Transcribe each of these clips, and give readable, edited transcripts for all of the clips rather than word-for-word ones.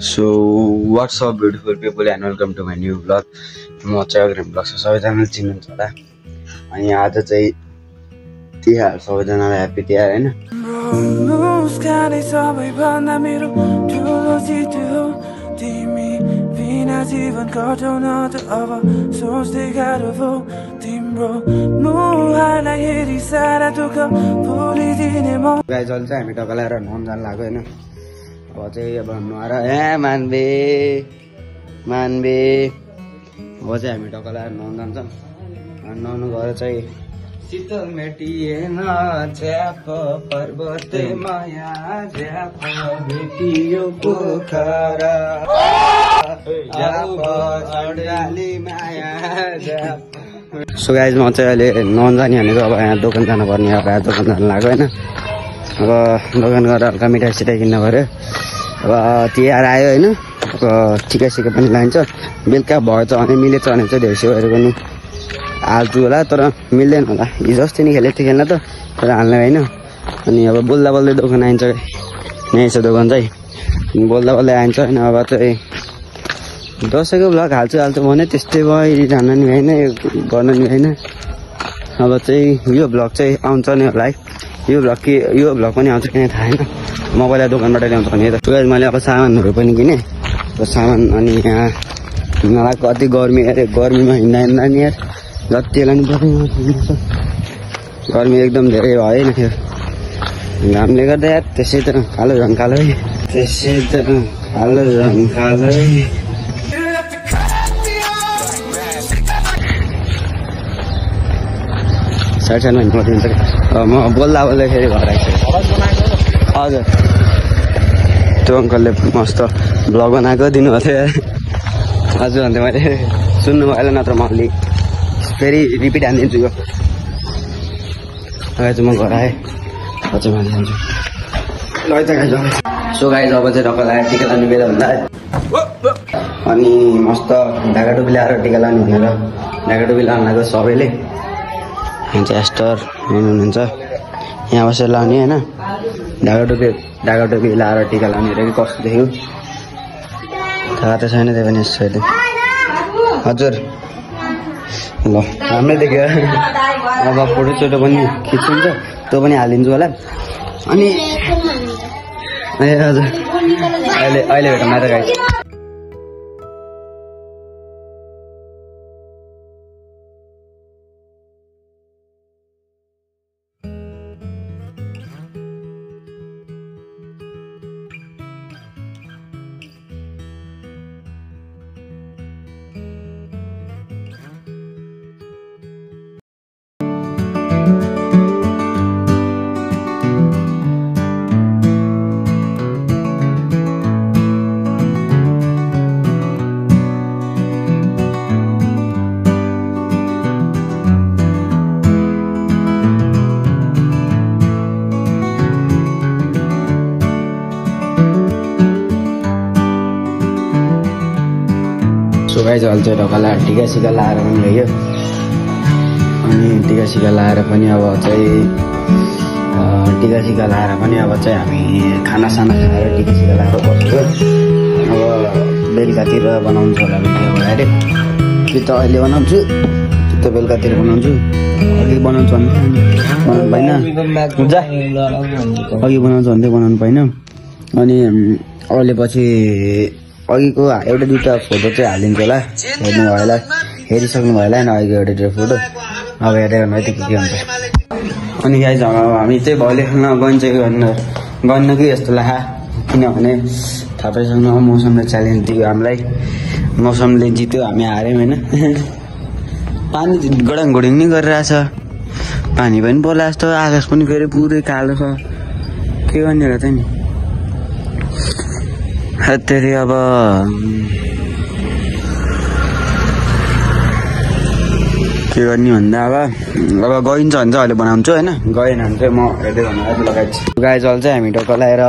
So what's up beautiful people and welcome to my new vlog. म चाहिँ अग्रिम blog सबैजनाले चिन्नुहुन्छ होला। अनि आज चाहिँ तिहार सबैजनालाई ह्यापी तिहार हैन। मुस्कानै सबैभन्दा मेरो ठुलो जित हो तिमी बिना जीवन कटाउन त अब सोच्दै गाह्रो भयो तिम्रो मुहारलाई हेरी सारा दुःख भुलिदिने म गाइस अहिले चाहिँ हामी टक्का लगाएर नुहाउन जान लाग्यो हैन। अब चाहिँ अब नुहाएर मानबे अब चाहिँ हामी टक्का लगाएर नुहाउन जान्छौँ। अनि नुहाउनु गएर चाहिँ शीतल मेटिएन झ्याप पर्वत माया झ्याप भेटियो पोखरा सो गाइस म चाहिँ अहिले नुहाउन जाने भनेको अब यहाँ दोकान जानुपर्ने अब यहाँ दोकान जानु लाग्यो होइन। अब दोकान गएर हल्का मिठाई सिठाई किन्न पऱ्यो। अब तिहार आयो होइन। अब टिका सिका पनि लाइन्छ बेलुका भएछ भने मिलेछ भने चाहिँ देउसीहरू पनि हाल्छु होला तर मिल्दैन होला। हिजो अस्ति नै खेलेको थियो खेल्न त तर हाल्ने होइन। अनि अब बोल्दा बोल्दै दोकान आइन्छ यहीँ छ दोकान चाहिँ बोल्दा बोल्दै आइन्छ होइन। अब चाहिँ दसैँको भ्लग हाल्छु भने त्यस्तै भयो जान नि होइन गर्न नि होइन। अब चाहिँ यो भ्लग चाहिँ आउँछ नि होला है। यो भ्लग पनि आउँछ किन थाहा छैन। म पहिला दोकानबाट ल्याउँछु भने त मैले अब सामानहरू पनि किनेँ सामान। अनि यहाँ हिँड्नलाई कति गर्मीमा हिँड्दा नि यार जतिलाई नि गर्मी एकदम धेरै भयो नि थियो घामले गर्दा यार। त्यसै त कालो झन् कालो साइडमा हिँड्नु म बोल्दा बोल्दाखेरि घर आइसक्यो। हजुर त्यो अङ्कलले मस्त भ्लग बनाएको दिनुभएको थियो हजुर। अन्त मैले सुन्नु भएन नत्र म अलिक फेरि रिपिट हानिदिन्छु यो। अहिले चाहिँ म घर आएँ अझै माथि जान्छु। सो गाइस अब चाहिँ टक्का लगाएर टिका लाने बेला हुँदा अनि मस्त ढाका टोपी ल्याएर टिका लानु भनेर ढाका टोपी लानु लाग्यो सबैले। यहाँ चाहिँ एस्टर हुनुहुन्छ यहाँ बसेर लाउने होइन। ढाका टोपी लाएर टिका लाउने कि कस्तो देख्यो थाहा त छैन त्यही पनि यसो हजुर ल राम्रै देख्यो। अब फोटोसोटो पनि खिचिन्छ त्यो पनि हालिदिन्छु होला। अनि ए हजुर अहिले भेटौँ न त गाइस। गाइस अहिले चाहिँ ढोका लाएर टिका सिका लाएर पनि ल्यायो। अनि टिका सिका लाएर पनि अब चाहिँ हामी खानासाना खाएर टिका सिका लाएर बस्छु। अब बेलुकातिर बनाउँछु होला भिडियो बनाएर कि त अहिले बनाउँछु कि त बेलुकातिर बनाउँछु। अघि बनाउँछु भने बनाउनु पाइनँ हुन्छ अघि बनाउँछु भने बनाउनु पाइनँ। अनि अहिले पछि अघिको एउटा दुईवटा फोटो चाहिँ हालिदिन्छु होला हेर्नु भयो होला हेरिसक्नु भयो होला होइन अघिको एउटा दुईवटा फोटो। अब हेरेर गर्नु यति के हुन्छ। अनि गाइस हामी चाहिँ भोलि खेल्न गन्न कि जस्तो लाग्छ किनभने थाहा पाइसक्नु मौसमले च्यालेन्ज दियो हामीलाई। मौसमले जित्यो हामी हार्यौँ होइन। पानी गडाङगुडिङ नै गरिरहेछ पानी पनि पर्ला जस्तो आकाश पनि फेरि पुरै कालो छ के गर्ने होला त नि। त्यति अब के गर्ने भन्दा अब गइन्छ भने चाहिँ अहिले बनाउँछु होइन। गएन भने चाहिँ म हेर्दै भन्नु लगाइदिन्छु। गाइस अहिले चाहिँ हामी टक्का लगाएर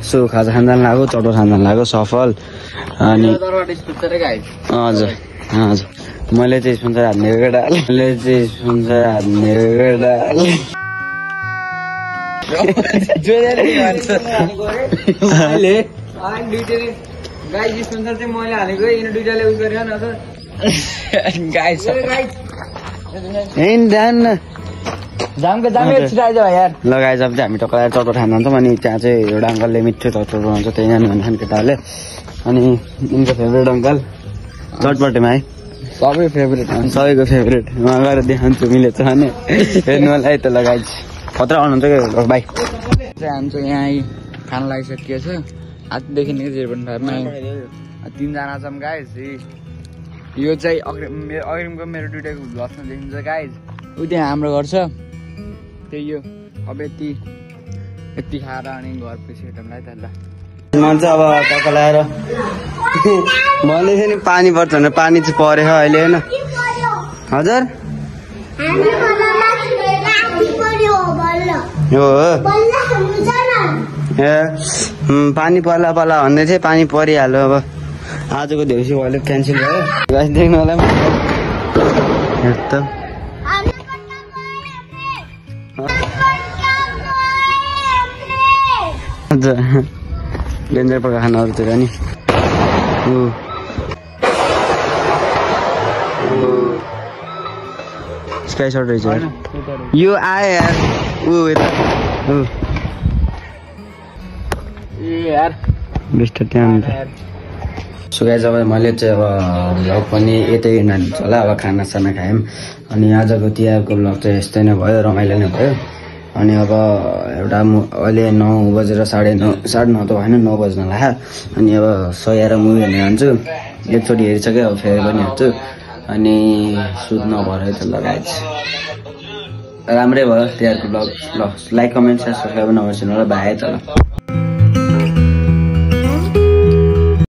सो खाजा खानजान लाग्यो चटो खानजान लाग्यो सफल। अनि हजुर मैले चाहिँ स्पोन्सर हान्ने दुईटैले गाइस स्पोन्सर चाहिँ मैले हालेको यिनी दुईटाले उस गरेर न त गाइस जामको जाम छिराइज यार ल गाइस अब चाहिँ हामी टक्कर चटपट खान जान्छौँ अनि त्यहाँ चाहिँ एउटा अङ्कलले मिठो चटपट बनाउँछ त्यही जानु भन्दैछन् केटाहरूले अनि उनको फेभरेट अङ्कल चटपटेमा है सबै फेभरेट सबैको फेभरेट उहाँ गएर देखाउँछु मिलेछ भने हेर्नु होला है त ल गाइस खतरा आउनुहुन्छ क्या भाइ चाहिँ हामी चाहिँ यहाँ खाना लागिसकिएको छ आजदेखि 0.5 मा 3जना छौँ गाइस यो चाहिँ अग्रिमको मेरो दुइटाको भ्लग्समा देखिन्छ गाइस उ त्यहाँ हाम्रो घर छ त्यही यो अब यति खाएर अनि घर पछि हेटौँला त ल मन चाहिँ अब टक्क लगाएर भन्दै थियो नि पानी पर्छ भने पानी चाहिँ परेछ अहिले होइन हजुर हो ए पानी पर्ला भन्दै थिएँ पानी परिहाल्यो अब आजको देउसी भयो क्यान्सल भयो गाइस देख्नु होला एकदम डेन्जर प्रकार खानाहरूतिर नि स्काई सर्ट रहेछ यो आयो यार यार बेस्ट त्यहाँ सो गाइस अब मैले चाहिँ अब भ्लग पनि यतै नानी होला अब खानासाना खायौँ अनि आजको तिहारको भ्लग चाहिँ यस्तै नै भयो रमाइलो नै भयो अनि अब एउटा अहिले 9 बजेर 9:30 त होइन 9 बज्न लाग्यो अनि अब सयाएर मुभी हेर्न जान्छु एकचोटि हेरिसकेँ अब फेरि पनि हेर्छु अनि सुत्न भरे त लगाएछ राम्रै भयो तिहारको भ्लग ल लाइक कमेन्ट सेयर सब्सक्राइब नगर्नु होला बाई त ल